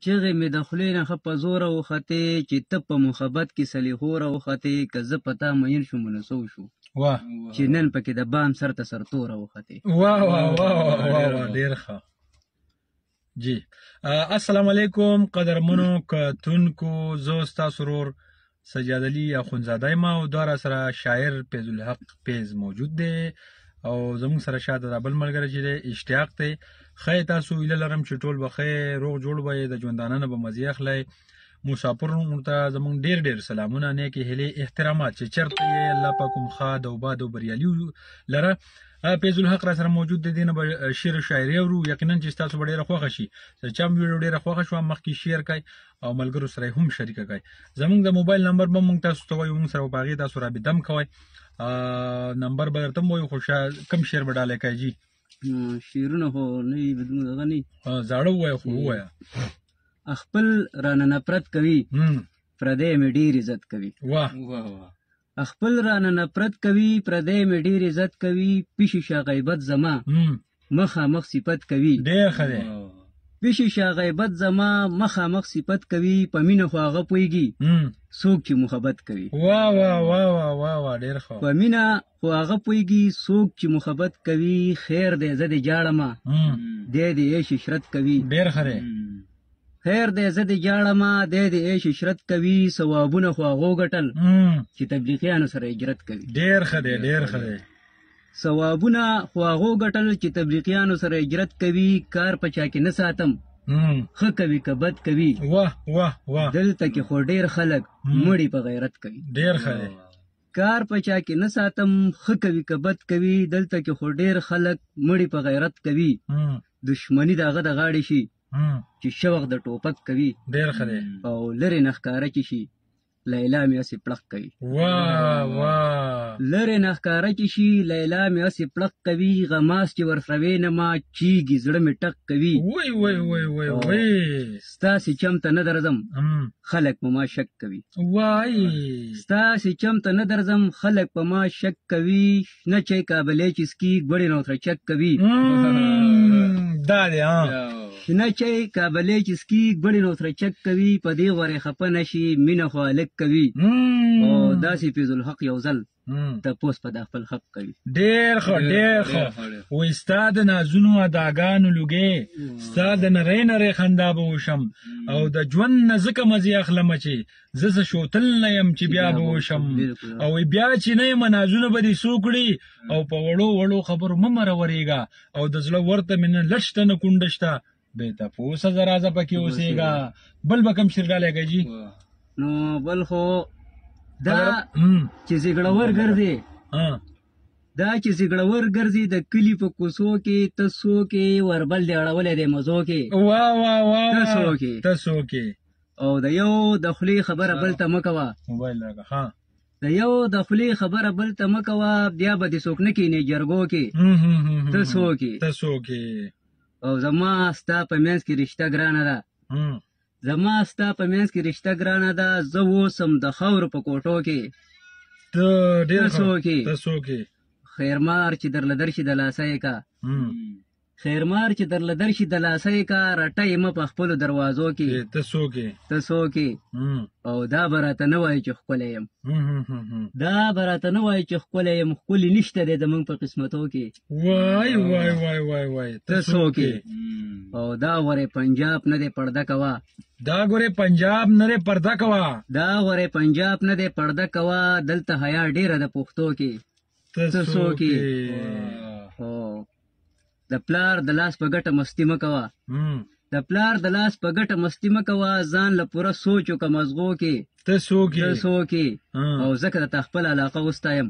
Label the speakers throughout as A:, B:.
A: چغې مې د خولې نه ښه په زوره وختې چې ته په محبت کې سلیخوره وختې که زه په تا مین شوم نو څه وشو
B: واه
A: چې نن پکې د بام سر ته سرتوره وختې.
B: واه واه واه واه ډېر ښه. جی السلام علیکم قدرمنو کتونکو، زه ستاسو ورور سجاد علي اخونزاده یم او دا را سره شاعر فیض الحق فیض موجود دی او زموږ سره شاته دا بل ملګری چې دی اشتیاق دی. ښه تاسو هیله لرم چې ټول به ښه روغ جوړ به یې، د ژوندانه نه به مزې اخلی. مسافرونو ته زموږ ډېر ډېر سلامونه، نیکې هیلې، احترامات چې چېرته یې الله پاک کوم ښاد او باد او بریالي لره. فیض الحق را سره موجود دی، دې نه به شعر و شاعري اورو. یقینا چې ستاسو به ډېره خوښه شي. چې چا هم ویډیو ډېره خوښه شوه مخکې شیر کړئ او ملګرو سره یې هم شریکه کړئ. زموږ د موبایل نمبر به موږ تاسو ته وایو، موږ سره به په هغې تاسو رابطه هم کوئ. نمبر به درته هم وایو، خو کوم شعر به ډالۍ کوئ؟ جي
A: شعرونه خو نه وي، دغه نه وي،
B: زاړه ووایه خو ووایه.
A: خپل رانه نفرت کوي پردی مې ډېر عزت کوي.
B: واه
A: خپل رانه نفرت کوي پردی مې ډېر عزت کوي. پیشیشه غیبت زما مخامخ صفت کوي.
B: ډېر ښه دی.
A: پیشیشه غیبت زما مخامخ صفت کوي. په مینه خو هغه پوهېږي څوک چې محبت کوي.
B: واه واه واه واه واه واه ډېر ښه.
A: په مینه خو هغه پوهېږي څوک چې محبت کوي. خیر دی زه دې جاړمه دی دې عیش عشرت کوي.
B: ډېر ښه دی.
A: خیر دی زه دې جاړمه دی دې عیش عشرت کوي. ثوابونه خو هغو ګټل چې تبلیغیانو سره هجرت کوي.
B: ډېر ښه دی، ډېر ښه دی.
A: ثوابونه خو هغو ګټل چې تبلیغیانو سره هجرت کوي. کار په چا کې نه ساتم ښه کوي که بد کوي.
B: واه واه واه
A: دلته کې خو ډېر خلک مړي په غیرت کوي.
B: ډېر ښه دی.
A: کار په چا کې نه ساتم ښه کوي که بد کوي. دلته کې خو ډېر خلک مړي په غیرت کوي. دشمني د هغه د غاړې شي چې شوق د ټوپک کوي.
B: ډېر ښه دی.
A: او لرې نه ښکاره چې شي لیلا مې هسې پړق کوي.
B: واه واه
A: لرې نه ښکاره چې شي لیلا مې هسې پړق کوي. غماس چې ورسره وینمه چیږي زړه مې ټک کوي.
B: وای وای وای وای وای
A: ستاسې چم ته نه درځم خلک په ما شک کوي.
B: وای
A: ستاسې چم ته نه درځم خلک په ما شک کوي. نه چای کابلی چې سکي ګوړې نه ورسره چک کوي.
B: دا دی
A: شنه چای کابلی چې سکي ګوړې نه ورسره چک کوي. په دې غورې خفه نه شي مینه خو هلک کوي. او داسې فیض الحق یو ځل تپوس په دا خپل حق کوي.
B: ډېر ښه ډېر ښه. وایي ستا د نازونو اداګانو لوګې ستا د نرۍ نرۍ خندا به وشم او د ژوند نه ځکه مزې اخلمه چې زه څه شوتل نه یم چې بیا به وشم. او بیا چې نه یم نازونه به دې څو کړي او په وړو وړو خبرو مه مرورېږه او د زړه ورته مې نه لږ شته نه کونډه شته بې تپوسه زه راځه پکې اوسېږه. بل به کوم شعر ډالۍ کوي؟ جي
A: نو بل خو دا چې زیګړور ګرځي دا چې زیګړور ګرځي د کلي په کوڅو کې ته څوکې وربل دې اړولی دی مزو کې.
B: واه واه واه
A: ته څوکې
B: ته څوکې.
A: او د یو د خولې خبره بل ته مه کوه.
B: موبایل راکړه. ها
A: د یو د خولې خبره بل ته مه کوه بیا به دې څوک نه کښېني جرګو کې. ته څوکې
B: ته څوکې.
A: او زما ستا په منځ کې رشته ګرانه ده. زما ستا په منځ کې رشته ګرانه ده. زه اوسم د خاورو په کوټو کې.
B: ته ډېر
A: څوکې.
B: ته څوکې.
A: خیرمار چې درله درشي د لاسه یې کا. خیرمار چې درله درشي د لاسه یې کا. رټه یې مه په خپلو دروازو کې.
B: ته څوکې.
A: ته څوکې. او دا به راته نه وایي چې ښکلی یم. دا به راته نه وایي چې ښکلی یم. ښکلي نشته دی زموږ په قسمتو کې.
B: وای وای وای وای وای
A: ته څوکې. او دا غورې پنجاب نه دی پرده کوه.
B: دا ګورې پنجاب نه دی پرده کوه.
A: دا غورې پنجاب نه دی پرده کوه. دلته حیا ډېره د پښتو کې.
B: ته څوکې.
A: د پلار د لاس په ګټه مستی مه کوه. د پلار د لاس په ګټه مستی مه کوه. ځان له پوره سوچ وکړه مزغو کې.
B: ته څوکې.
A: ته څوکې. او ځکه درته خپله علاقه وستایم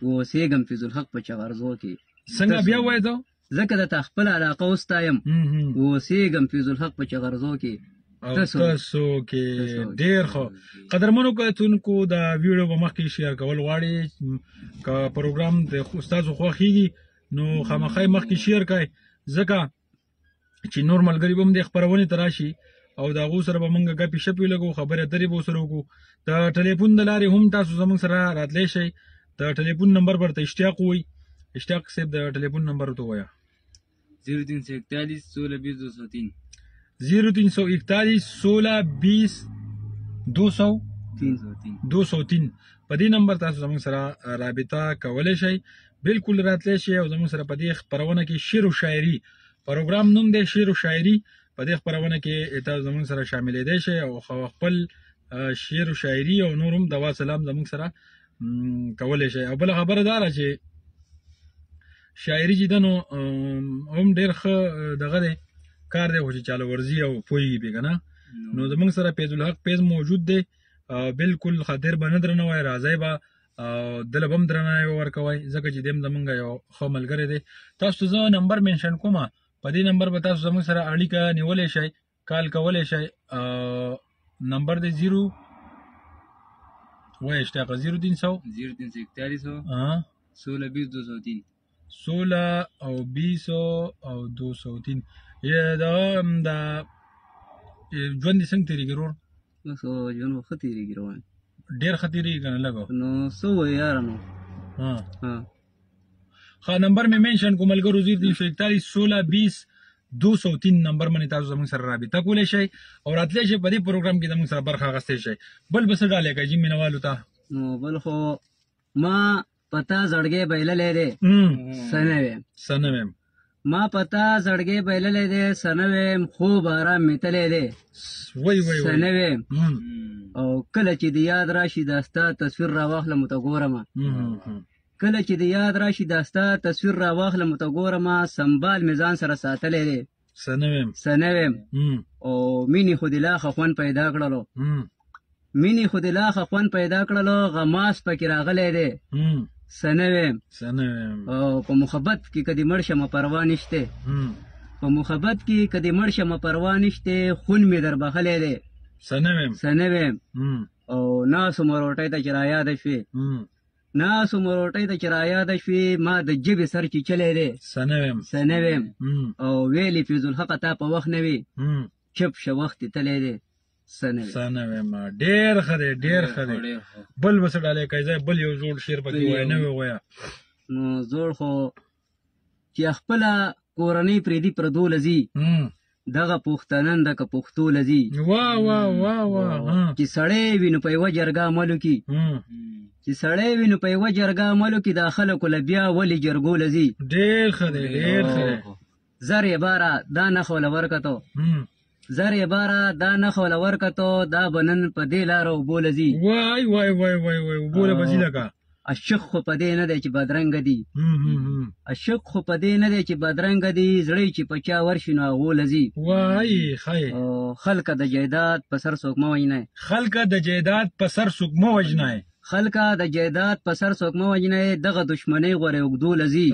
A: اوسېږم فیض الحق په چغرزو کې.
B: څنګه بیا وایې ته؟
A: ځکه درته خپله علاقه وستایم اوسېږم فیض الحق په چغرزو کې.
B: ته څوکې. ډېر ښه. قدرمنو کتونکو دا ویډیو به مخکې شیر کول غواړي که پروګرام د ستاسو خوښېږي نو خامخا یې مخکې شیر کړئ ځکه چې نور ملګري به هم د خپرونې ته راشي او د هغو سره به موږ ګپې شپې لګو خبرې اترې به ورسره وکړو. د ټلیفون د لارې هم تاسو زموږ سره راتلی شئ. د ټلیفون نمبر به ورته اشتیاق ووایي. اشتیاق صاحب د ټلیفون نمبر ورته ووایه.
A: 0341 16 20 203
B: 0341 16 20 203 په دې نمبر تاسو زموږ سره رابطه کولی شئ. بالکل راتلی شئ او زموږ سره په دې خپرونه کې شعر و شاعري پروګرام نوم دی شعر و شاعري. په دې خپرونه کې تاسو زموږ سره شاملېدی شئ او خپل شعر و شاعري او نور هم دوا سلام زموږ سره کولی شئ. او بله خبره دا ده چې شاعري چې ده نو هم ډېر ښه دغه دی کار دی خو چې چاله ورځي او پوهېږي پې که نه نو زموږ سره فیض الحق پیز موجود دی. بالکل خاطر به نه درنوئ راځئ به دله به هم درناوی ورکوئ ځکه چې دی هم زموږ یو ښه ملګری دی. تاسو ته زه نمبر منشن کومه په دې نمبر به تاسو زموږ سره اړیکه نیولی شئ کال کولی شئ. نمبر دی 0 وایي اشتیاقه 0341 16 او 20 او 203 دا ژوند دې څنګه تېرېږي ورور؟
A: ژوند خو ښه تېرېږي روان
B: ډېر ښه تېرېږي که نه لږ
A: نو څه ووایو یاره نو
B: ښه نمبر مې منشن کوم ملګرو 0341 16 20 203 نمبر باندې تاسو زموږ سره رابطه کولی شئ او راتلی شئ په دې پروګرام کې زموږ سره برخه اخیستی شئ. بل به څه ډالۍ کوئ جي مینوالو ته؟
A: نو بل خو ما پتا زړګی بایللی دی څه نه ویم ما پتا زړګی بایللی دی څه نه ویم خوب ارام مې تلی دی څه نه ویم او کله چې د یاد راشي دا ستا تصویر راواخلم ته ګورمه کله چې د یاد راشي دا ستا تصویر راواخلم ته ګورمه سنبال مې ځان سره ساتلی دی
B: څه نه ویم
A: او مینې خو د لاخه خوند پیدا کړلو مینې خو د لاخه خوند پیدا کړلو غماس پکې راغلی دی څه نه ویم او په محبت کې که دې مړ شمه پروا نشته په محبت کې که دې مړ شمه پروا نشته خون مې در بخلی دی څه نه ویم او ناسو مو روټۍ ته چې رایاده شوې ناسو مو روټۍ ته چې رایاده شوې ما د ژبې سر چیچلی دی څه نه ویم او ویلې فیض الحقه تا په وخت نه وي چپ شه وخت یې تلی دی څه نه ویم
B: ډېر ښه دی ډېر ښه دی. بل به څه ډالۍ کوئ ځای بل یو زوړ شعر پکې وایه نوی وایه.
A: نو زوړ خو چې خپله کورنۍ پرېدي پردو لځي دغه پښتنن دکه پښتو لځي چې سړی وي نو په یوه جرګه عملو کې چې سړی وي نو په یوه جرګه عملو کې دا خلکو له بیا ولې جرګو لځي
B: ډېر ښه دی ډېر ښه دی.
A: زر یې باره دا نښه وله ورکتو زر یې باره دا نښه وله ورکتو دا به نن په دې لاره اوبو لځي
B: وای وای وای وای وای اوبو له به ځي لکه
A: عشق خو په دې نه دی چې بدرنګه دي عشق خو په دې نه دی چې بدرنګه دي زړی چې په چا ورشي نو هغو لځي
B: وای ښه
A: خلکه د جایداد په سر څوک مه وژنئ
B: خلکه د جایداد په سر څوک مه وژنئ
A: خلکه د جایداد په سر څوک مه وژنئ دغه دشمنۍ غورې اوږدو لځي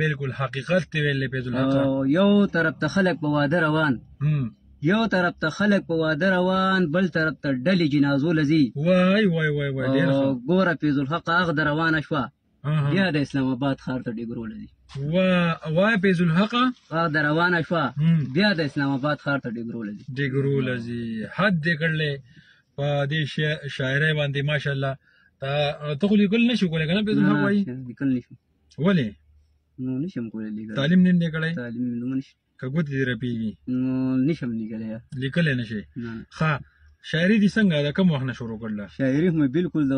B: بالکل حقیقت دی ویلی فیض الحق
A: یو طرف ته خلک په واده روان یو طرف ته خلک په واده روان بل طرف ته ډلې جنازو لځي
B: وای وای وای وای ډېر ښه
A: ګوره فیض الحق اغده روانه شوه بیا د اسلام آباد ښار ته ډیګرو لځي
B: وای فیض الحق
A: اغده روانه شوه بیا د اسلام آباد ښار ته
B: ډیګرو لځي حد دې کړلی په دې شاعرۍ باندې ماشاءالله ته خو لیکل نه شو کولی که نه فیض الحق وایي
A: لیکل نه شم
B: ولې
A: نو نشم کولی
B: تعلیم نه دی کړی
A: تعلیم نشم
B: که ګوتې دې رپېږي
A: نو نشم لیکلی
B: نه شي ښه شاعري دې څنګه د کوم وخت نه شروع کړله
A: شاعري خو مې بالکل د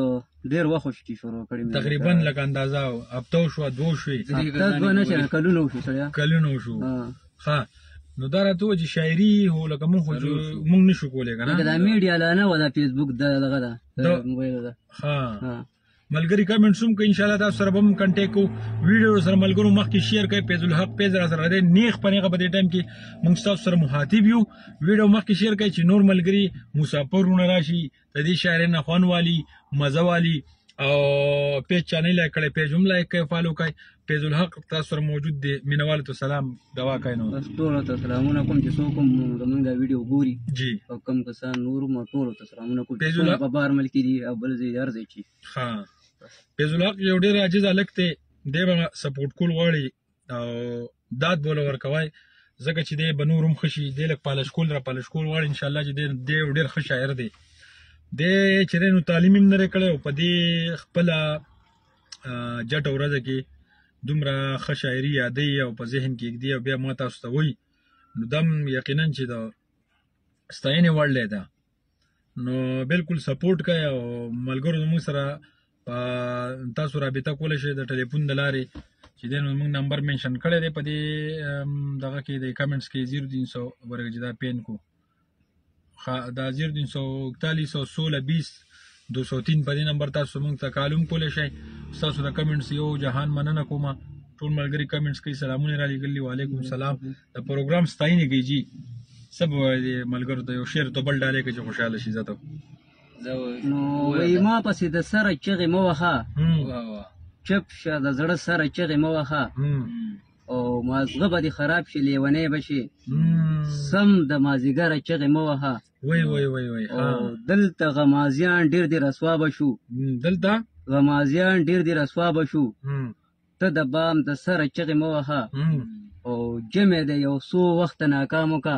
A: ډېر وخت وشي شروع کړې
B: تقریبا لکه اندازه هفته وشوه دوه شوې
A: هفته دوه نه شي کلونه وشو سړیا
B: کلونه وشو ښه نو دا راته ووایه چې شاعري هو لکه مونږ نه شو کولی که نه
A: دا میډیا لا نه وه دا فیسبوک دغه ده موبایل ده
B: ښه ملګری کمنټس هم کوي انشاءالله تاسو سره به هم کنټیکټ کوو ویډیو سره ملګرو مخکې شیر کوئ فیض الحق پیج را سره دی نیغ په نیغه په دې ټایم کې موږ ستاسو سره مخاطب یو ویډیو مخکې شیر کوئ چې نور ملګري مسافرونه راشي د دې شاعرۍ نه خوند والي مزه والي او پیج چا نه لایک کړی پیج هم لایک کوئ فالو کوئ فیض الحق تاسو سره موجود دی مینوالو ته سلام دوا کوئ نو
A: ټولو ته سلامونه کوم چې څوک هم زموږ دا ویډیو ګوري
B: جی
A: او کوم کسان نور هم ټولو ته سلامونه کوم چې په بار ملک دي او بل ځای هر ځای چې
B: ښه فیض الحق یو ډېر عاجز هلک دی دی به سپورټ کول غواړي او داد بوله ورکوی ځکه چې دی به نور هم ښه شي دی لږ پالش کول را پالش کول غواړي انشاءالله چې دی یو ډېر ښه شاعر دی دی چې دی نو تعلیم هم نه دی کړی او په دې خپله جټه ورځه کې دومره ښه شاعري یادوي او په ذهن کې ږدي او بیا ما تاسو ته وایي نو دا هم یقینا چې د ستاینې وړ دی دا. نو بالکل سپورټ کوي او ملګرو زموږ سره تاسو رابطه کولی شئ د ټلیفون د لارې چې دی نو موږ نمبر منشن کړی دی په دې دغه کې د کمنټس کې 0300 ورګه چې دا پین کو دا 0341 په دې نمبر تاسو موږ ته کالم کولی شئ. ستاسو د کمنټس یو جهان مننه کومه. ټول ملګري کمنټس کوي، سلامونه را لېږلي، وعلیکم السلام. د پروګرام ستاینې کوي جي سب ملګرو ته یو شعر ته بل ډالې کوي چې خوشحاله شي. زه ته
A: نو وایي ما پسې د سره چغې مه وهه، چپ شه د زړه سره چغې مه وهه، او مازغه به دې خراب شي لیونی به شي، سم د مازدیګره چغې مه وهه.
B: وای وای وای وای
A: او دلته غمازیان ډېر دې رسوا به شو،
B: دلته
A: غمازیان ډېر دې رسوا به شو، ته د بام د سره چغې مه وهه، او جمع د یو څو وخته ناکامو کا،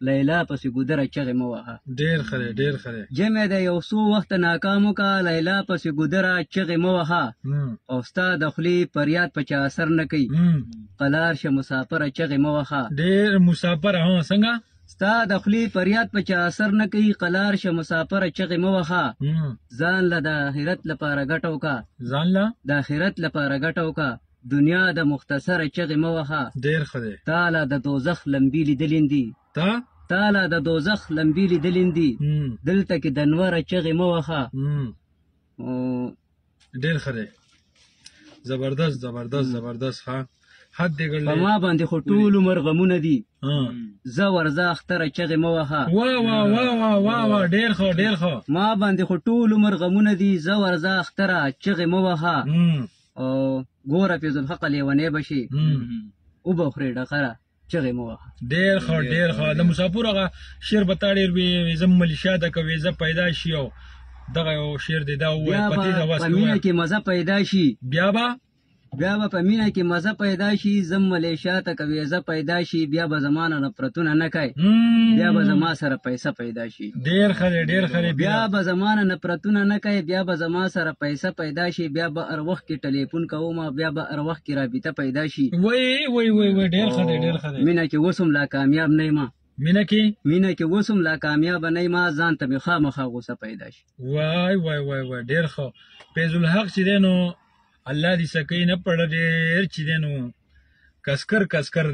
A: لیلا پسې ګودره چغې مه وهه.
B: ډېر ښه دی، ډېر ښه دی.
A: جمع د یو څو وخته ناکامو کا، لیلا پسې ګودره چغې مه وهه، او ستا د خولې فریاد په چا اثر نه کوي، قلار شه مسافره چغې مه وهه.
B: ډېر مسافره څنګه؟
A: ستا د خولې فریاد په چا اثر نه کوي، قلار شه مسافره چغې مه وهه. ځان له د آخرت لپاره ګټه وکړه،
B: ځان له
A: د آخرت لپاره ګټه وکړه، دنیا د مختصره چغې مه وهه.
B: ډېر ښه دی.
A: تاله د دوزخ لمبې لیدلې دي، تاله د دوزخ لمبې لیدلې دي، دلته کې د انوره چغې مه وهه.
B: ډېر ښه دی. زبردست زبردست زبردست. ها حد دې ګړلې
A: په ما باندې خو ټول عمر غمونه دي، زه ورځه اختره چغې مه وهه.
B: واه واه واه واه واه واه ډېر ښه ډېر ښه.
A: ما باندې خو ټول عمر غمونه دي، زه ورځه اختره چغې مه وهه. او ګوره فیض الحق لیونی به شي، اوبه خورې ډقره چغې مه وهه.
B: ډېر ښه ډېر ښه. د مسافر هغه شعر به تا ډېر وي، زه ملیشا ده که ویزه پیدا شي، او دغه یو شعر دی دا ووایه په تیزه اواز کې.
A: په مینه کې مزه پیدا شي،
B: بیا به
A: په مینه کې مزه پیدا شي، زم ملیشا ته که ویزه پیدا شي، بیا به زمانه نفرتونه نه کوي، بیا به زما سره پیسه پیدا شي.
B: ډېر ښه دی ډېر ښه دی.
A: بیا به زمانه نفرتونه نه کوي، بیا به زما سره پیسه پیدا شي، بیا به هر وخت کې ټلیفون کوم، بیا به هر وخت کې رابطه پیدا شي.
B: وای وای وای وای ډېر ښه دی ډېر ښه دی.
A: مینه کې اوس هم لا کامیاب نه یم،
B: مینه کې
A: اوس هم لا کامیاب نه یم، ځان ته مې خامخا غوسه پیدا شي.
B: وای وای وای وای ډېر ښه. فیض الحق چې دی نو الله دې سکی نه پړه، ډېر چې دی نو کسکر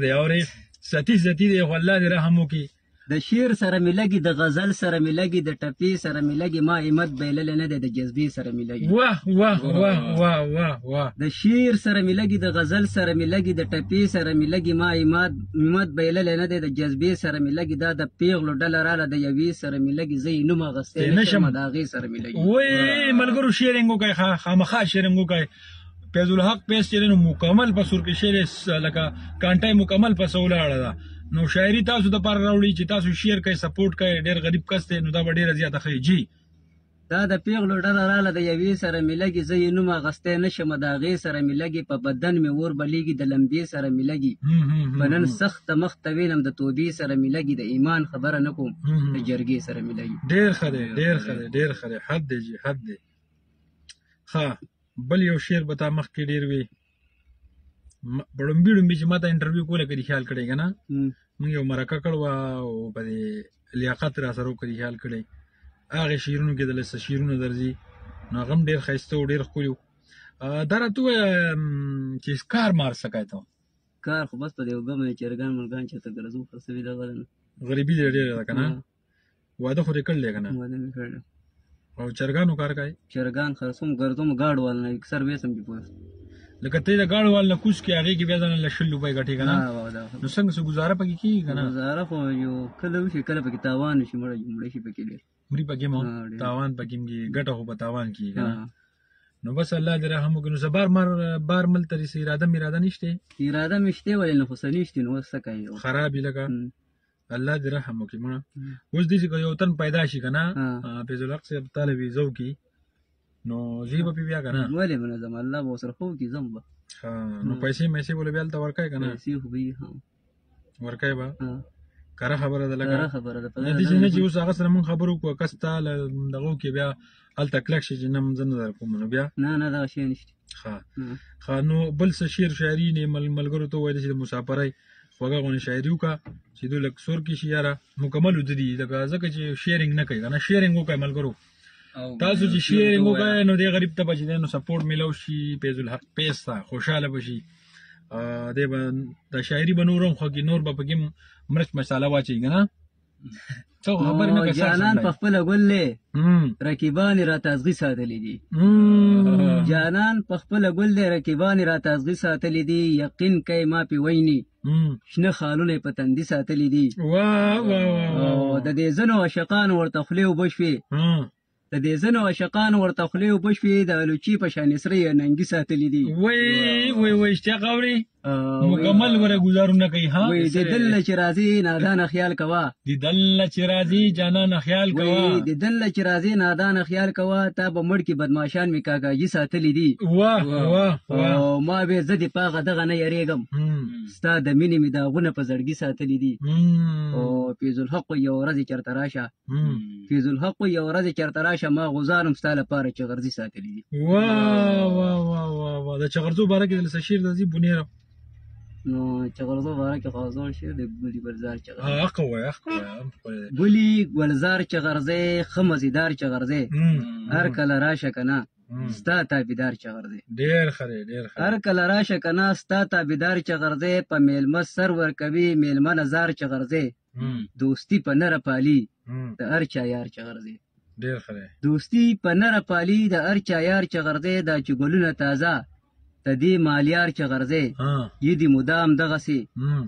B: دی، اورې ستی دی، خو الله دې رحم وکړي.
A: د شعر سره مې لګي، د غزل سره مې لګي، د ټپې سره مې لګي، ما همت بایللی نه دی، د جذبې سره مې لګي.
B: واه واه واه واه واه واه.
A: د شعر سره مې لګي، د غزل سره مې لګي، د ټپې سره مې لګي، ما همت بایللی نه دی، د جذبې سره مې لګي، دا د پیغلو ډله راله د یوې سره مې لګي، زه یې نوم اخیستی نه شم، د هغې سره مې لګي.
B: وای ملګرو شعرنګ وکړئ، خامخا شعرنګ وکړئ. فیض الحق پیس چې دی نو مکمل په سور کې شعر لکه کانټای مکمل په ولاړه ده. نو شاعري تاسو د پاره راوړي چې تاسو شعر کوئ، سپورټ کوئ، ډېر غریب کس دی نو دا به ډېره زیاته ښه جي.
A: دا د پیغلو ډله راله د یوې سره مې لګي، زه یې نوم اخیستی نه شم، د هغې سره مې لګي، په بدن مې اور بلیږي، د لمبې سره مې لګي، په نن سخته مخ ته وینم، د توبې سره مې لګي، د ایمان خبره نه کوم، د جرګې سره مې لګي.
B: ډېر ښه دی ډېر ښه دی ډېر ښه دی. حد دی جي حد دی. ښه بل یو شعر به تا مخکې ډېر وي، ړومبي چې ما ته انټرویو کوله کدي خیال کړی که نه، موږ یو مرکه کړې وه او په دې لیاقت را سره وکړي خیال کړی، هغې شعرونو کې دله څه شعرونه درځي نو هغه هم ډېر ښایسته و، ډېر ښکلي و. دا راته ووایه چې کار مار څه کوې ته؟
A: کار خو بس په دې وګم دی، چرګان مرغان چېرته ګرځو، خرڅوي دغه ده نه،
B: غریبي دې ډېره ده که نه. واده خو دې کړی دی که نه؟
A: واده مې کړی.
B: او چرګانو کار کوې؟
A: چرګان خرڅوم، ګرځوم، ګاډ وال نه اکثر ویسم چې پوه
B: لکه ته د ګاډو وال نه کوز کې هغې کې بیا ځانه له 100 روپۍ ګټې که نه، نو څنګه څه ګزاره پکې کېږي که نه؟
A: ګزاره خو یو کله وشي کله پکې تاوان وشي، مړه شي پکې ډېر
B: مري پکې مو تاوان پکې کېږي، ګټه خو په تاوان کېږي که نه. نو بس الله دې رحم وکړي. نو زه بار مل ته رسي اراده نشته؟
A: اراده مې شته ولې نه، خو څه نشته نو اوس څه کوې،
B: خراب یې لکه الله دې رحم وکړي. مړه اوس دې چې یو تن پیدا شي که نه، فیض الحق صاحب تاله ویزه وکړي نو ځي به بیا که نه،
A: ولې منظم الله به ورسره ښه وکړي، ځم به.
B: نو پیسې به بیا هلته ورکوې که نه؟
A: پیسې خو به یې
B: ورکوې به، کره خبره ده لکه
A: کره خبره ده،
B: داسې نه چې اوس هغه سره مونږ خبرې وکړو کس تا له دغه وکړي بیا هلته کلک شي چې نه زه نه در کوم، نو بیا
A: نه دغه شی نشته.
B: ښه نو بل څه شعر شاعري نه ملګرو ته وویل چې د مسافرۍ خوږه غونې شاعري وکړه چې دوی لږ سور کې شي یاره مکمل ودري لکه ځکه چې شیرینګ نه کوي که نه شیرینګ وکړئ ملګرو تاسو چې شیرینګ وکړئ نو دې غریب ته به چې دی نو سپورټ میلو شي فیض الحق پیج ته خوشحاله به شي دی به د شاعري به نور هم خوږي نور به پکې مرچ مساله واچوي که نه څه خبرې نه
A: جانان په خپله ګل دی رقیبان یې راته ازغي ساتلي دي جانان په خپله ګل دی رقیبان یې راته ازغي ساتلي دي یقین کوي ما پې ویني شنه خالونه یې په تندي ساتلي دي د دې ځینو عاشقانو ورته خولې اوبه شوې د دې ځینو عاشقانو ورته خولې اوبه شوې د الوچي په شان سره یې ننګي ساتلي دي
B: وای اشتیاق اوري مکمل وره گزارونه کوي ها
A: وای د دل چې راځي نادان خیال کوا
B: د دل چې راځي جانان خیال کوا
A: وای د دل چې راځي نادان خیال کوا تا به مړ کې بدمعشان می کاګاجي ساتلي دي
B: واه واه
A: او ما به زدي پاغه دغه نه یریګم ستا د مینې می داغونه په زړګي ساتلي دي او فیض الحق یو ورځ چرته راشه فیض الحق یو ورځ چرته راشه ما غزارم ستا لپاره چې غرضی ساتلي دي
B: واه واه واه واه د چغرزو باره کې د شیر د زی بونیره
A: نو چغرزو باره کې خاصول شي د ګلی ګلزار چغرزه
B: حق وای
A: ګلی ګلزار چغرزه خمزیدار چغرزه هر کله راشه کنه ستا تابیدار چغرزه
B: ډیر خره
A: هر کله راشه کنه ستا تابیدار چغرزه په میلمه سر ور کوي میلمه نظر چغرزه دوستی په نره پالي د هر چا یار چغرزه
B: ډیر خره
A: دوستی په نره پالي د هر چا یار چغرزه دا چې ګلونه تازه تدی مالیار چغرزه یدی مدام دغسی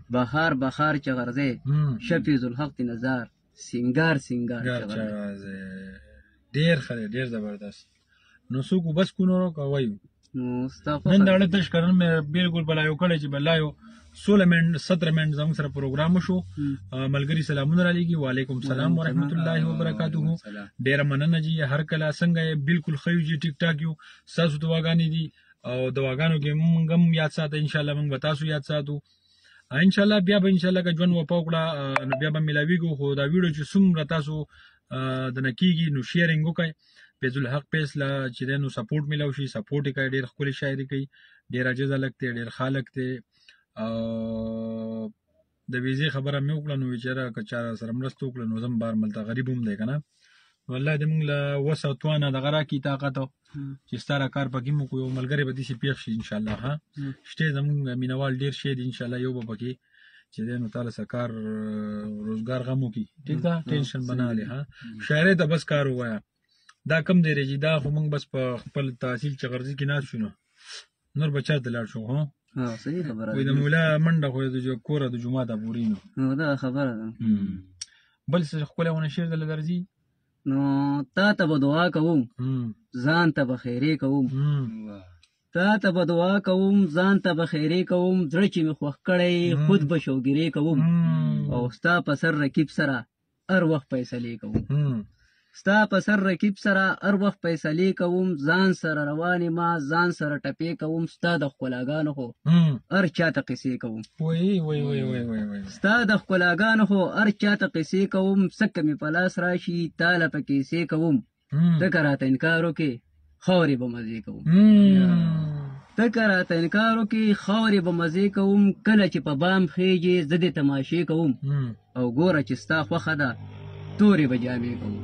A: بهار بخار چغرزه شفیز الحق نظر سنگار چغرزه
B: ډیر خره ډیر زبردست نو څوک بس کو نورو کوي
A: نو استغفر
B: نن دا ډېر تشکرن مې بالکل بلایو کړی چې بلایو 16 منټ 17 منټ زموږ سره پروګرام شو ملګری سلامونه را لېږي وعلیکم السلام ورحمت الله وبرکاته ډېر مننه جی هر کله څنګه بالکل خیو جی ټیک ټاک یو تاسو دواګانې دي او دواګانو کې موږ هم یاد ساتو ان شاء الله موږ به تاسو یاد ساتو ان شاء الله بیا به ان شاء الله که ژوند و پوکړه نو بیا به ملاویږو خو دا ویډیو چې څومره تاسو د نکیږي نو شیرینګ وکړئ فیض الحق پیج لا چې نو سپورټ ملاو شي سپورټ کوي ډېر ښکلې شاعري کوي ډېر عاجزه لګته ډېر خالق ته او د ویزې خبره مې وکړه نو ویچاره که چا سره مرسته وکړه نو زم بار ملته غریب هم دی که نه والله دې موږ له وس او توانه دغه راکړي طاقت چې ستا کار پکې موږ یو ملګری به داسې پېښ شي انشاءالله ها شته زموږ مینوال ډېر شی دي انشاءالله یو به پکې چې دی نو تعالی سره کار روزګار غم وکړي ټیک ده ټینشن بنا لې ها شاعرۍ ته بس کار ووایه دا کم دی رېجي دا خو موږ بس په خپل تحصیل چغرزي کې ناست شو نو نور به چېرته لاړ شو هو
A: صحیح خبره
B: وایي د مولا منډه خو د کوره د جومات عبوري
A: نو دا خبره ده
B: بل څه ښکلی ونه شعر دله درځي
A: نو تا ته به دعا کوم ځان ته به خیرې کوم تا ته به دعا کوم ځان ته به خیرې کوم زړه چې مې خوښ کړی خود به شوګیرې کوم او ستا په سر رقیب سره هر وخت فیصلې کوم ستا په سر رقیب سره هر وخت فیصلې کوم ځان سره روانې ما ځان سره ټپې کوم ستا د ښکلاګانو خو هر چاته قصې کوم ستا د ښکلاګانو خو هر چاته قصې کوم څکه مې په لاس راشي تاله په کیسې کوم ته که راته انکار وکړې خاورې به مزې کوم ته که راته انکار وکړې خاورې به مزې کوم کله چې په بام خېږې زه دې تماشې کوم او ګوره چې ستا خوښه ده تورې به جامې کوم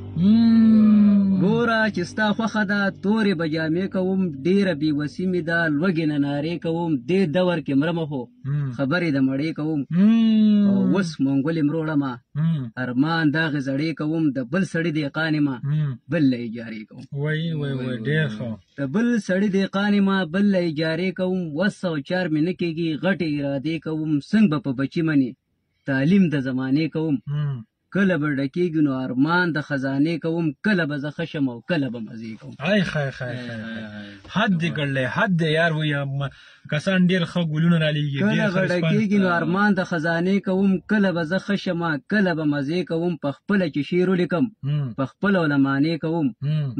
A: ګوره چې ستا خوښه ده تورې به جامې کوم ډېره بېوسي مې ده لوږې نه نارې کوم دې دور کې مرمه خو خبرې د مړې کوم او اوس منګولې مروړمه ارمان داغې زړې کوم د بل سړي دېقانې ما بل له اجارې کوم د بل سړي دېقانې ما بل له اجارې کوم وس او چار مې نه کېږي غټې ارادې کوم څنګه به په بچي منې تعلیم د زمانې کوم کله به ډکېږي نو ارمان د خزانې کوم کله به زه خشم او کله به مزې کوم
B: حد دې کړلی حد دې یار وایي کسان ډېر ښه ګلونه رالیږي
A: کله به ډکېږي نو ارمان د خزانې کوم کله به زه خشم کله به مزې کوم په خپله چې شعر ولیکم په خپله ولمانې کوم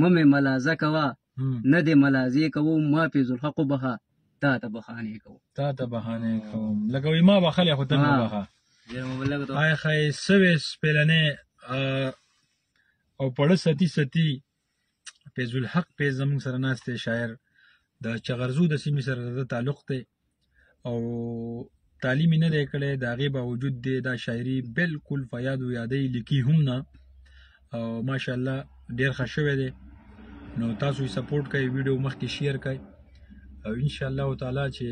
A: مه مې ملازه کوه نه دې ملازې کوم ما فیض الحق وبخه تا ته بخانې کوم
B: لکه وایي ما بخلی خو ته مه بخه آی خی سوی سپیلنې او پړه ستی فیض الحق پیج زموږ سره ناست دی شاعر د چغرزو د سیمې سره د تعلق دی او تعلیم نه دی کړی، د هغې باوجود دی دا شاعري بالکل په یاد و یادۍ لیکي هم نه، او ماشاءالله ډېر ښه شوی دی. نو تاسو یې سپورټ کوئ، ویډیو مخکې شیر کوئ، او انشاءالله تعالی چې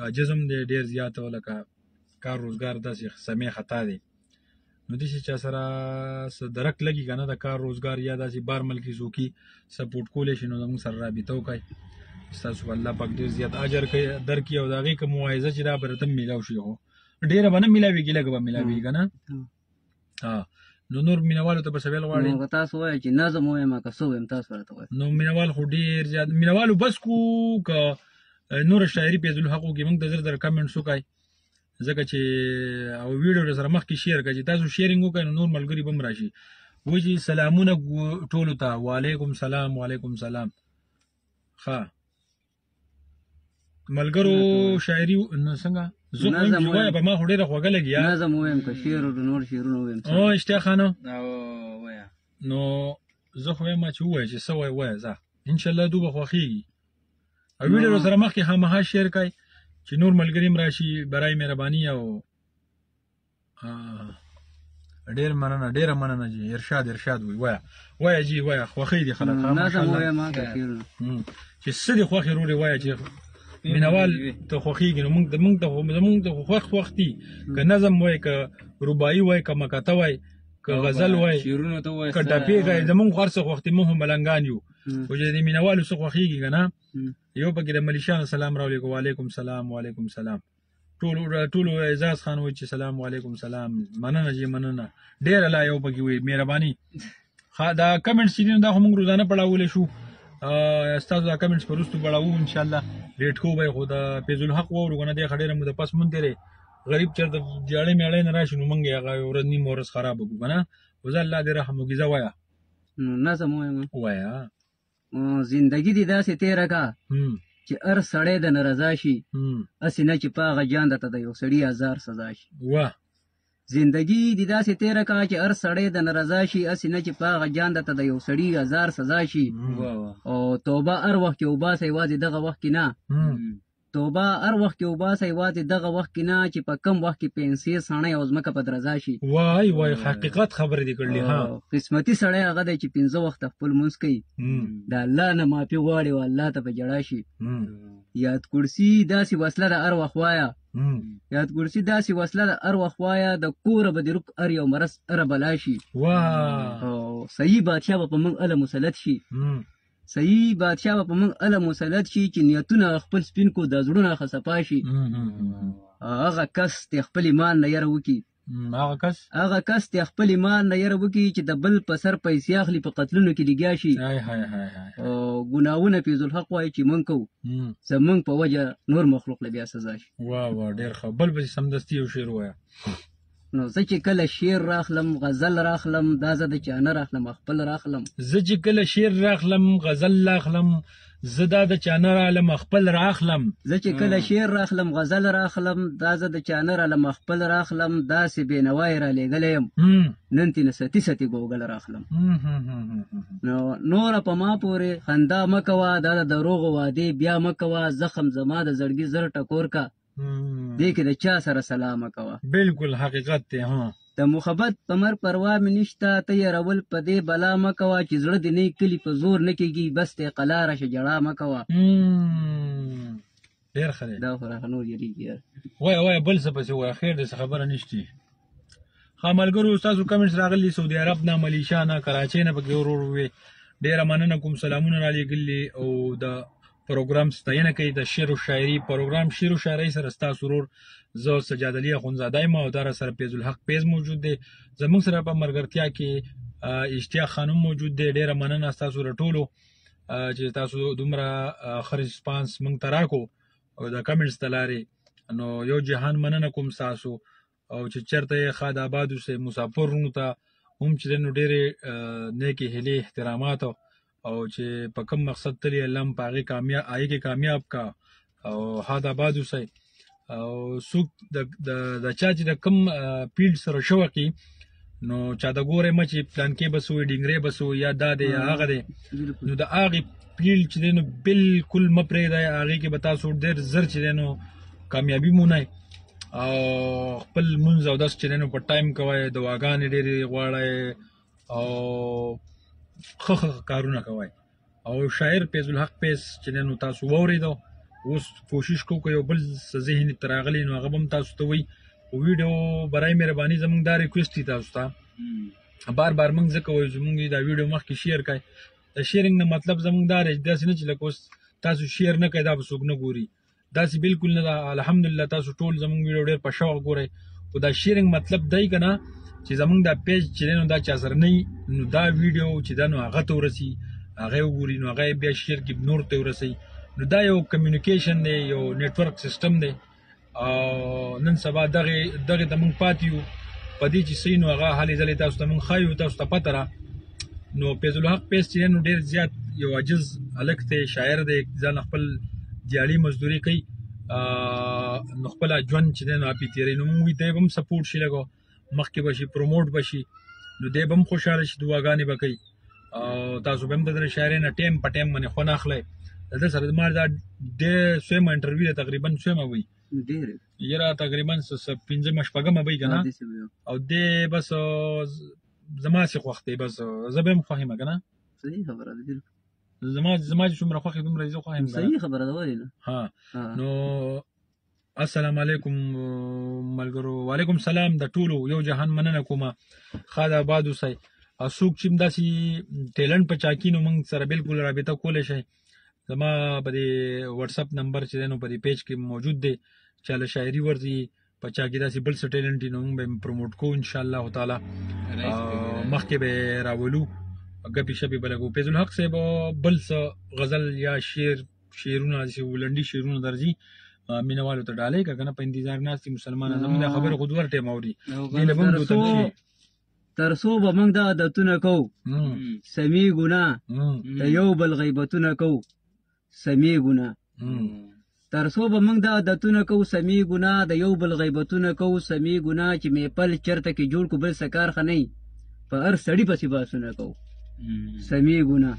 B: عاجز هم دی ډېر زیات، لکه کار روزګار داسې سمې خطا دی، نو داسې چا سره څه درک لګي که نه د کار روزګار یا داسې بار ملکي څوکي سپورټ کولی شي، نو زموږ سره رابطه وکړئ. ستاسو به الله پاک ډېر زیات اجر درکړي، او د هغې که معاوضه چې دا به راته میلاو شي، خو ډېره به نه میلاوېږي، لږه به میلاوېږي که نه. نو نور مینوالو ته به څه ویل غواړئ؟
A: نو تاسو وایئ چې نظم ووایم که څه ووایم، تاسو راته وایئ.
B: نو مینوال خو ډېر زیات مینوالو بس کو که نوره شاعري فیض الحق وکړي، موږ ته زر زر کمنټس وکړئ، ځکه چې او ویډیو سره مخکې شیر کړئ، چې تاسو شیرینګ وکړئ نو نور ملګري به هم راشي. وایي چې سلامونه ټولو ته، وعلیکم سلام وعلیکم سلام. ښه ملګرو شاعري نه څنګه زه وایم چې وایه به ما خو ډېره خوږه لګي.
A: نظم ووایم که شعر نور شعرونه ووایم؟
B: اشتیا خانو
A: وایه.
B: نو زه خو وایم چې ووایه چې څه وایه وایه، ځه انشاءالله دوی به خوښېږي. او ویډیو سره مخکې خامخا شیر کړئ چې نور ملګري هم راشي، برای مهرباني. او ډېر مننه، ډېره مننه جي. ارشاد وایي، وایه وایه جي، وایه خوښۍ دي خلک.
A: نظم ووایم که شعرونه
B: چې څه دې خوښې رورې وایه چې مینوال ته خوښېږي. نو زمونږ ته خو خوښ دي، که نظم وایي، که رباعي وایي، که مکته وایي، که غزل وایي، که ټپې کوي، زمونږ خو هر څه خوښ دي، موږ هم ملنګان یو. خو چې د مینوالو څه خوښېږي که نه. یو پکې د ملیشانو سلام راولي، وعلیکم سلام وعلیکم سلام. ټولو اعزاز خان وایي چې سلام وعلیکم سلام، مننه جي مننه ډېره. لا یو پکې وایي مهرباني. دا کمنټس چې دي دا خو موږ روزانه پړاولی شو، ستاسو دا کمنټس په وروستو بړاوو انشاءالله. ریټ کوو به یې، خو د فیض الحق واورو که نه، دی ښه ډېره موده پس مونږ تېری غریب چېرته جاړۍ میاړۍ نه راشي، نو مونږ یې هغه ورځ نیمه ورځ خرابه کړو که نه. خو زه الله دې رحم وکړي. زه وایه
A: نظم ووایم.
B: وایه
A: زندګي دې داسې تېره کا چې هر سړی د نه رضا شي، هسې نه چې په هغه جان درته د یو سړي 1000 سزا شي.
B: واه
A: زندګي دې داسې تېره کا چې هر سړی د نه رضا شي، هسې نه چې په هغه جان درته د یو سړي 1000 سزا شي. او توبه هر وخت کې وباسه، یوازې دغه وخت کې نه. توبه هر وخت کې وباسه، یوازې دغه وخت کې نه چې په کم وخت کې پیسې ساڼی او ځمکه په درزا شي.
B: وای وای حقیقت خبرې دې کړلې. ها
A: قسمتي سړی هغه دی چې 15 وخت خپل مونځ کوي، د الله نه معافي غواړي او الله ته په ژړا شي. یاد کرسي داسې وسله د هر وخت وایه، یاد کرسي داسې وسله د هر وخت وایه، د کوره به دې رک هر یو مرض هره بلا شي. او صحیح بادشاه به په موږ هله مسلط شي، صحیح بادشاه به په موږ هله مسلط شي چې نیتونه خپل سپین کو، د زړونه ښه صفا شي. هغه کس ته خپل ایمان نه یره وکړي، هغه کس ته خپل ایمان نه یره وکړي چې د بل په سر پیسې اخلي، په قتلونو کې لګیا شي. او ګناهونه فیض الحق وایي چې موږ کوو، زموږ په وجه نور مخلوق له بیا سزا شي.
B: واه ډېر ښه. بل پسې سمدستي یو شعر ووایه.
A: نو زه چې کله شعر راخلم، غزل راخلم، دا زه د چا نه راخلم، خپل راخلم.
B: زه چې کله شعر راخلم، غزل راخلم، زه دا د چا نه رالم، خپل راخلم.
A: زه چې کله شعر راخلم، غزل راخلم، دا زه د چا نه رالم، خپل راخلم. داسې بېنوای رالیږلی یم، نن تېنه ستی ستی ګوګل راخلم. نو نوره په ما پورې خندا مه کوه، دا د دروغو وعدې بیا مه کوه، زخم زما د زړګي زر ټکور کا، دې کې د چا سره سلام مه کوه.
B: بالکل حقیقت دی.
A: د محبت په مر پروا مې نشته، ته یرول په دې بلا مه کوه، چې زړه دې نه کلي په زور نه کېږي، بس ته قلا راشه جړا مه کوه.
B: ډېر ښه دی.
A: دا خو راخه نور یېرېږي یار.
B: وایه وایه بل څه پسې وایه، خیر داسې خبره نشتي. ښه ملګرو ستاسو کمنټس راغلي، سعودي عرب نه، ملیشا نه، کراچۍ نه پکې ورور وې. ډېره مننه کوم، سلامونه رالیږلي. او د پروګرام ستاینه کوي د شعر و شاعري پروګرام. شعر و شاعري سره ستاسو ورور زه سجاد علي اخندزاده یم، او دا سره فیض الحق پیز موجود دی. زموږ سره په ملګرتیا کې اشتیاق خانم موجود دی. ډېره مننه ستاسو له ټولو چې تاسو دومره ښه ریسپانس موږ ته راکړو او د کمنټس له لارې. نو یو جهان مننه کوم ستاسو، او چې چېرته یې ښاد آباد اوسئ، مسافرونو ته هم چې دی نو ډېرې نیکې هیلې احترامات، او چې په کوم مقصد تللی الله هم په هغې کې کامیاب کا، او ښاد آباد اوسئ. او څوک د چا چې د کوم فیلډ سره شوق وي، نو چا د ګورې مه چې پلانکې به څه وي، ډینګرې به څه وي، یا دا دی یا هغه دی، نو د هغې فیلډ چې دی نو بالکل مه پرېږدئ، هغې کې به تاسو ډېر زر چې دی نو کامیابي مونئ. او خپل مونځ او داس چې دی نو په ټایم کوئ، دواګانې ډېرې غواړئ او ښه کارونه کوئ. او شاعر فیض الحق پیس چې دی نو تاسو واورېدو. اوس کوشش کوو که یو بل څه ذهن ته راغلی نو هغه به هم تاسو ته وایي. ویډیو برای مهرباني زموږ دا ریکویسټ دی تاسو ته، بار بار موږ ځکه وایو چې موږ دا ویډیو مخکې شیر کړئ. د شیرینګ نه مطلب زموږ دا دی داسې نه چې لکه اوس تاسو شیر نه کوئ دا به څوک نه ګوري، داسې بالکل نه ده. الحمدلله تاسو ټول زموږ ویډیو ډېر په شوق ګورئ. خو دا شیرینګ مطلب دی که نه چې زموږ دا پیج چې دی نو دا چا سره نه وي نو دا ویډیو چې دا نو هغه ته ورسي، هغه یې وګوري نو هغه یې بیا شیر کړي نور ته ورسوي. نو دا یو کمیونیکیشن دی، یو نیټورک سیسټم دی. او نن سبا دغې ته موږ پاتې یو په دې چې څه نو هغه هلې ځلې تاسو ته موږ ښایو، تاسو ته پته ده. نو فیض الحق پیس چې دی نو ډېر زیات یو عاجز هلک دی، شاعر دی، ځان خپل دیاړي مزدوري کوي، نو خپله ژوند چې دی نو هپې تېروي. نو موږ دی به هم سپورټ شي، لږ مخکې به شي، پروموټ به شي، نو دی به هم خوشحاله شي، دعاګانې به کوي. او تاسو به هم د دغه شاعرۍ نه ټایم په ټایم باندې خوند اخلئ. د ده سره زما دا سویمه انټرویو ده، تقریبا سویمه وي یاره، تقریبا 5مه 6مه وي که نه. او دی بس زما سې خوښ دی، بس زه به هم خوښ یم که نه.
A: صحیح خبره ده، بالکل
B: زما چې څومره خوښ یې دومره یې زه خوښ یم.
A: صحیح خبره ده، ولې نه.
B: نو السلام علیکم ملګرو. وعلیکم سلام. د ټولو یو جهان مننه کومه. ښاد آباد اوسئ. او څوک چې هم داسې ټیلنټ په چا کي نو موږ سره بالکل رابطه کولی شئ. زما په دې وټساپ نمبر چې دی نو په دې پیج کې موجود دی. چا له شاعري ورځي، په چا کې داسې بل څه ټیلنټ وي نو موږ به یې پروموټ کوو انشاءالله تعالی. مخکې به یې راولو، ګپې شپې به لګو. فیض الحق صاحب بل څه غزل یا شعرونه داسې ولنډي شعرونه درځي مینهوالو ته ډالۍ که که نه. په انتظار ناست دي مسلمانان، زموږ دا خبره خو دوه ټایم اوري.
A: تر څو به موږ دا عادتونه کوو سمې ګناه، د یو بل غیبتونه کوو سمې ګناه. تر څو به موږ دا عادتونه کوو سمې ګناه، د یو بل غیبتونه کوو سمې ګناه. چې میپل چرته کې جوړ کو بل څه کارخانه یي، په هر سړي پسې باسونه کوو سمې ګناه.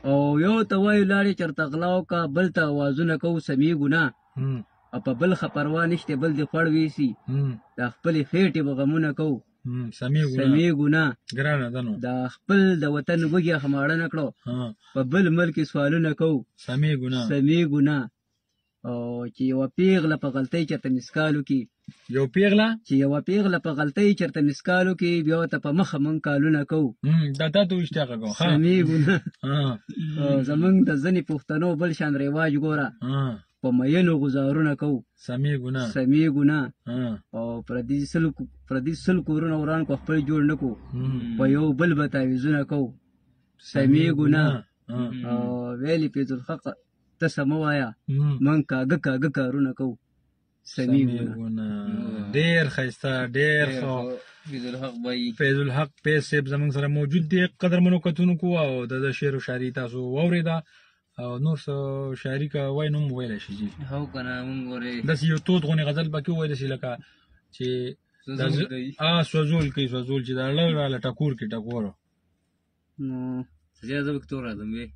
A: او یو ته وایو لاړې چرته غلا وکړه، بل ته اوازونه کوو سمې ګناه. او په بل ښه پروا نشته بل دې خوړ ویسي، دا خپلې خېټې به غمونه کوو سمې ګناه. دا خپل د وطن وږي خماړه نه کړو، په بل ملک سوالونه کوو سمې ګناه. او چې یوه پیغله په غلطۍ چېرته مسکال وکړي، چې یوه پیغله په غلطۍ چېرته مسکال وکړي، بیا ورته په مخه موږ کالونه کوو سمې ګناه. زموږ د ځینې پښتنو بل شان رواج ګوره، په مینو غزارونه کوو سمې ګناه. او پردي سل کورونه وران کو خپل جوړ نه کو، په یو بل به تعویضونه کوو سمې ګناه. او ویلي فیض الحق ته سمه وایه، موږ کاږه کاږه کارونه کوو سمې ګناه.
B: ډېر ښایسته، ډېر ښه. فیض الحق پیس صاحب زموږ سره موجود دی. قدرمنو کتونکو او د شعر و شاعري تاسو واورېده. او نور څه شاعري که وای نو هم ویلی شي. جي
A: هو که نه مونږ ورې
B: داسې یو تود غونې غزل پکې وویلی شي لکه چې سوځول کوي، سوځول چې دا ړه راله ټکور کړي ټکوره.
A: نو زه به کتور راځم وې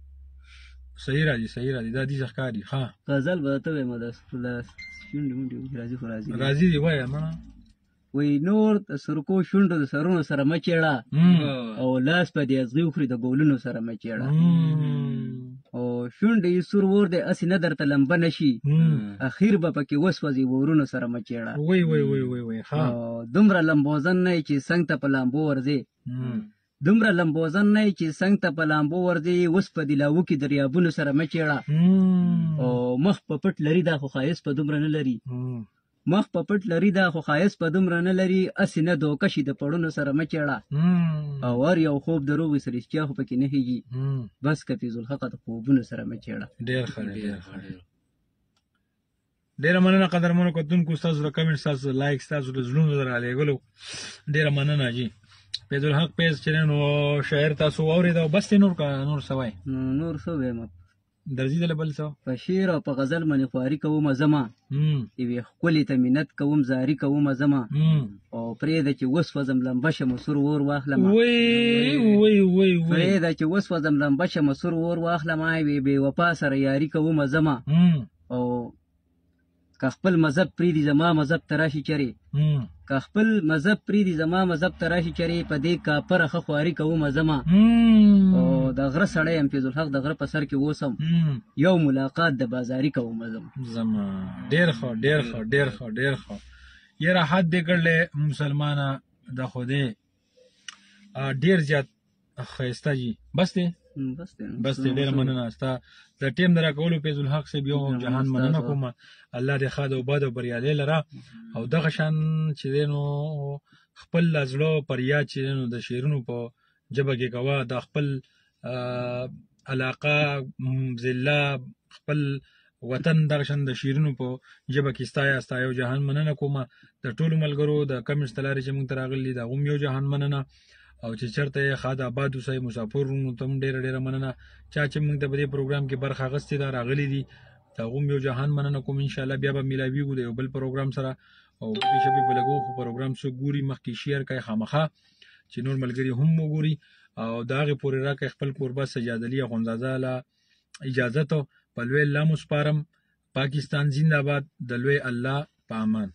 B: صحیح راځي، صحیح راځي، دا دې څه ښکاري. ښه
A: غزل به ته وایم، دا شونډې مونډې راځي خو
B: راځي دي وایه مړه.
A: وی نور د سرکو شونډو د سرونو سره مه چېړه، او لاس په دې ازغي وخوري د ګولونو سره مه چېړه. او شونډې یې سور ور دی هسې نه درته لمبه نه شي، اخیر به پکې وسوځي ورونو سره مه چېړه. دومره لمبوزن نه یې چې څنګ ته په لامبو ورځې، دومره لمبوزن نه یې چې څنګ ته په لامبو ورځې، اوس په دلاوو کې دریابونو سره مه چېړه. او مخ په پټ لري دا خو ښایست په دومره نه لري، مخ په پټ لري دا خو ښایست په دومره نه لري، هسې نه دوکه شي د پړونو سره مه چېړه. او هر یو خوب د روغې سره رښتیا خو پکې نه هېږي، بس که فیض الحقه د خوبونو سره مه چېړه.
B: ډېر ښه، ډېر ښه. ډېره مننه قدرمنو کتونکو، ستاسو د کمنټ، ستاسو د لایک، ستاسو د زړونو د رالېږلو ډېره مننه. جي فیض الحق پیج چې دی نو شاعر تاسو واورېده او بس دی، نور څه وایي؟
A: نور څه ووایم؟
B: درځي دله بل څه
A: په شعر او په غزل باندې خواري کومه زما، یوې ښکلې ته منت کوم زاري کومه زما. او پرېږده چې وسوځم لمبه شمه سور اور واخلمه، پرېږده چې وسوځم لمبه شمه سور اور واخلمه، یوې بې وفا سره یاري کومه زما. او که خپل مذهب پریدي زما مذهب ته راشي چرې که خپل مذهب پریدي زما مذهب ته راشي چرې په دې کاپره ښه خواري کومه زما او د غره سړی یم فیض الحق د غره په سر کې اوسم یو ملاقات د بازاري کومه
B: زما ډېر ښه ډېر ښه ډېر ښه ډېر ښه یاره حد دې کړلی مسلمانه د خدای ډېر زیات ښایسته جي بس دی ډېره مننه ستا د ټیم د راکولو فیض الحق صاحب یو جهان مننه کوم الله دې ښاد او باد او بریالی لره او دغه شان چې دی نو خپل زړه پر یاد چې دی نو د شعرونو په ژبه کې کوه د خپل علاقه ضلع خپل وطن دغه شان د شعرونو په ژبه کې ستا یو جهان مننه کوم د ټولو ملګرو د کمنټس ته لارې چې موږ ته راغلي د هغو هم یو جهان مننه او چې چېرته یې ښاد آباد اوسئ مسافرونو ته هم ډېره ډېره مننه چا چې موږ ته په دې پروګرام کې برخه اخیستې ده راغلي دي د هغو هم یو جهان مننه کوم انشاءالله بیا به میلاویږو د یو بل پروګرام سره او بلې شپې به لګو خو پروګرام څوک ګوري مخکې شیر کوئ خامخا چې نور ملګري هم وګوري او د هغې پورې راکړئ خپل کوربه سجاد علي اخندزاده له اجازتو په لوی الله مو سپارم پاکستان زنده باد د لوی الله په امان